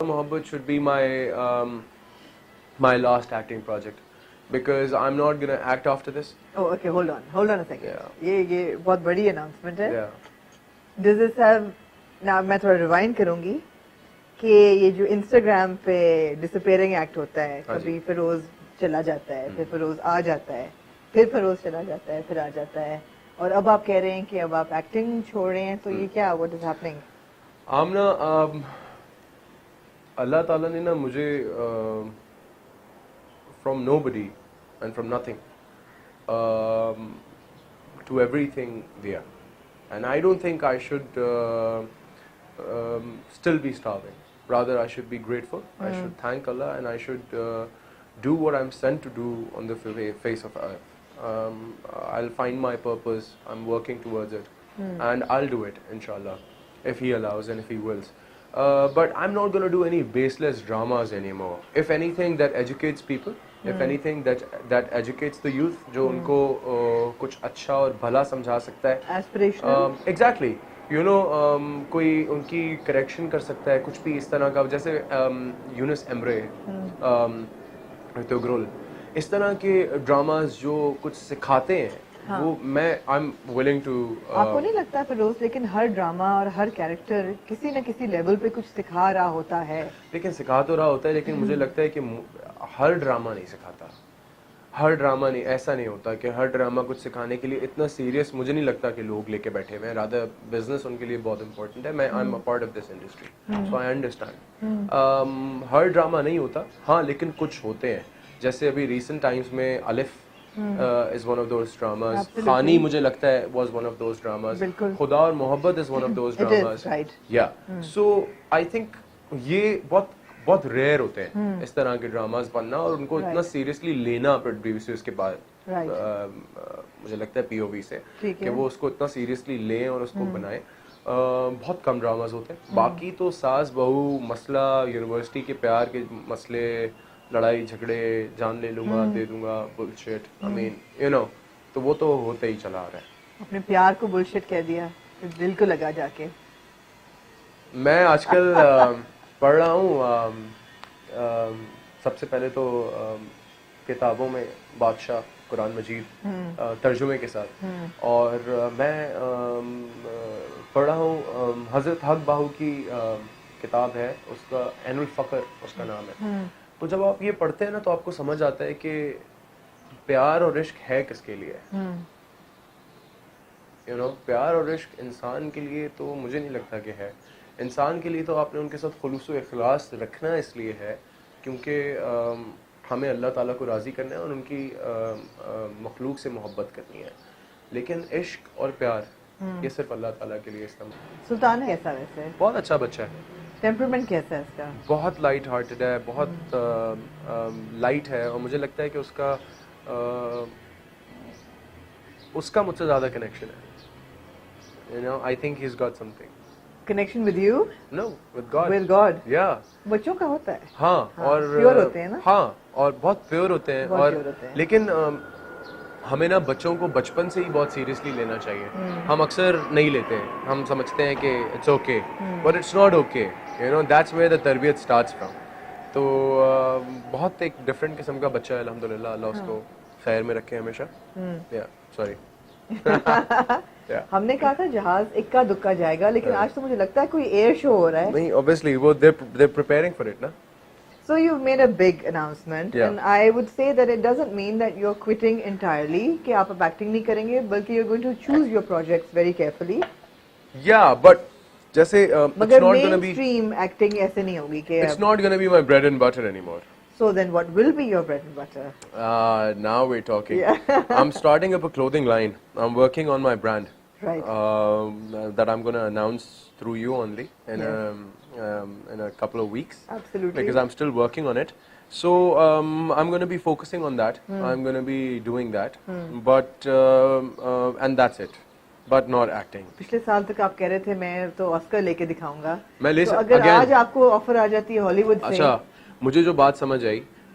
Mohabbat should be my last acting project because I'm not gonna act after this. Oh, okay, hold on a second. Yeah. یہ بہت بڑی announcement ہے. Yeah. Does this have now میں تھوڑا rewind کروں گی کہ یہ جو انسٹاگرام پہ ڈسپیئرنگ ایکٹ ہوتا ہے, کبھی فیروز چلا جاتا ہے, پھر فیروز آ جاتا ہے, پھر فیروز چلا جاتا ہے, پھر آ جاتا ہے, اور اب آپ کہہ رہے ہیں کہ اب آپ ایکٹنگ چھوڑ رہے ہیں, تو یہ کیا what is happening؟ آمنا اللہ تعالیٰ نے نا مجھے from nobody and from nothing to everything there, and I don't think I should still be starving. Rather, I should be grateful. I should thank Allah, and I should do what I'm sent to do on the face of earth. I'll find my purpose. I'm working towards it, and I'll do it, inshallah, if He allows and if He wills. But I'm not going to do any baseless dramas anymore. If anything that educates people, if anything that educates the youth, جو ان کو کچھ اچھا اور بھلا سمجھا سکتا ہے, Aspirational. exactly, you know, کوئی ان کی کریکشن کر سکتا ہے, کچھ بھی اس طرح کا, جیسے یونس ایمرے, گرول, اس طرح کے ڈراماز جو کچھ سکھاتے ہیں, وہ میں I'm willing to. آپ کو نہیں لگتا فیروز لیکن ہر ڈراما اور ہر کیریکٹر کسی نہ کسی لیول پہ کچھ سکھا رہا ہوتا ہے؟ لیکن سکھا تو رہا ہوتا ہے, لیکن مجھے لگتا ہے کہ ہر ڈرامہ نہیں سکھاتا. ہر ڈرامہ نہیں, ایسا نہیں ہوتا کہ ہر ڈرامہ کچھ سکھانے کے لیے اتنا سیریس مجھے نہیں لگتا کہ لوگ لے کے بیٹھے ہوئے ہیں. رادر بزنس ان کے لیے بہت امپورٹنٹ ہے. میں I am a part of this industry, so I understand. Hare drama نہیں ہوتا, ہاں, لیکن کچھ ہوتے ہیں. جیسے ابھی ریسنٹ ٹائمز میں الف is one of those dramas. خانی مجھے لگتا ہے was one of those dramas. خدا اور محبت is one of those dramas. Yeah. So I think یہ بہت ریئر ہوتے ہیں اس طرح کے ڈراماز بننا, اور ان کو اتنا سیریسلی لینا پروڈیوسرز کے بعد, مجھے لگتا ہے پی او وی سے, کہ وہ اس کو اتنا سیریسلی لیں اور اس کو بنائیں. بہت کم ڈراماز ہوتے ہیں. باقی تو ساس بہو مسئلہ, یونیورسٹی کے پیار کے مسئلے, لڑائی جھگڑے, جان لے لوں گا دے دوں گا, bullshit, I mean, you know, تو وہ تو ہوتے ہی چلا آ رہا ہے. اپنے پیار کو بلشٹ کہہ دیا, دل کو لگا جا کے. میں آج کل پڑھ رہا ہوں, سب سے پہلے تو کتابوں میں بادشاہ قرآن مجید ترجمے کے ساتھ, اور میں پڑھ رہا ہوں حضرت حق باہو کی کتاب ہے, اس کا عین الفقر اس کا نام ہے. تو جب آپ یہ پڑھتے ہیں نا, تو آپ کو سمجھ آتا ہے کہ پیار اور عشق ہے کس کے لیے. یو نو, پیار اور عشق انسان کے لیے تو مجھے نہیں لگتا کہ ہے. انسان کے لیے تو آپ نے ان کے ساتھ خلوص و اخلاص رکھنا اس لیے ہے کیونکہ ہمیں اللہ تعالیٰ کو راضی کرنا ہے اور ان کی مخلوق سے محبت کرنی ہے. لیکن عشق اور پیار یہ صرف اللہ تعالیٰ کے لیے استعمال. سلطان کیسا ویسے؟ بہت اچھا بچہ ہے. ٹیمپرمنٹ کیسا ہے اس کا؟ بہت لائٹ ہارٹڈ ہے, بہت لائٹ ہے, اور مجھے لگتا ہے کہ اس کا مجھ سے زیادہ کنیکشن ہے. You know, I think he's got something. Connection with you? No, with God. With God? Yeah. بچوں کا ہوتا ہے. ہاں, اور پیور ہوتے ہیں نا. ہاں, اور بہت پیور ہوتے ہیں, اور لیکن ہمیں نا بچوں کو بچپن سے ہی بہت سیریسلی لینا چاہیے. ہم اکثر نہیں لیتے, ہم سمجھتے ہیں کہ it's okay, but it's not okay. You know, that's where the تربیت اسٹارٹس فرام. تو بہت ایک ڈفرینٹ قسم کا بچہ ہے, الحمد للہ, اللہ اس کو خیر میں رکھے ہمیشہ. سوری. ہم نے کہا تھا جہاز اکا دکا جائے گا, لیکن آج تو مجھے لگتا ہے کوئی ایئر شو ہو رہا ہے. نہیں, obviously وہ they're preparing for it نا. So you've made a big announcement, and I would say that it doesn't mean that you're quitting entirely, کہ آپ اب ایکٹنگ نہیں کریں گے, بلکہ you're going to choose your projects very carefully. Yeah, but جیسے مگر mainstream acting ایسے نہیں ہوگی کہ it's not going to be my bread and butter anymore. So then what will be your bread and butter? Now we're talking. I'm starting up a clothing line. I'm working on my brand. Right. That I'm going to announce through you only in a couple of weeks. Absolutely. Because I'm still working on it. So I'm going to be focusing on that. I'm going to be doing that. But and that's it. But not acting. پچھلے سال تک آپ کہہ رہے تھے میں تو Oscar لے کے دکھاؤں گا. میں لے اگر آج آپ کو آفر آ جاتی ہے ہالی ووڈ سے. اچھا, مجھے جو بات سمجھ آئی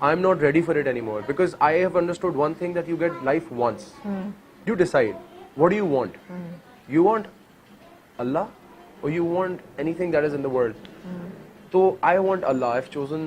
I am not ready for it anymore because I have understood one thing, that you get life once. You decide what do you want. You want Allah or you want anything that is in the world. So I want Allah. I've chosen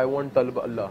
I want talab Allah.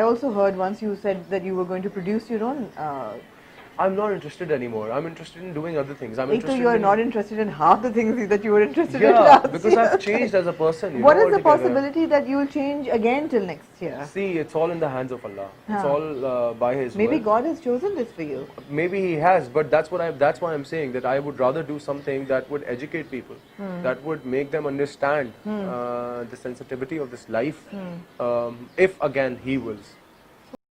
I also heard once you said that you were going to produce your own. I'm not interested anymore. I'm interested in doing other things. I'm interested. You are not interested in half the things that you were interested in. Yeah, because I've changed as a person. What is the possibility that you will change again till next year? See, it's all in the hands of Allah. It's all by His Maybe will. God has chosen this for you. Maybe He has, but that's why I'm saying that I would rather do something that would educate people, that would make them understand the sensitivity of this life, if again He wills.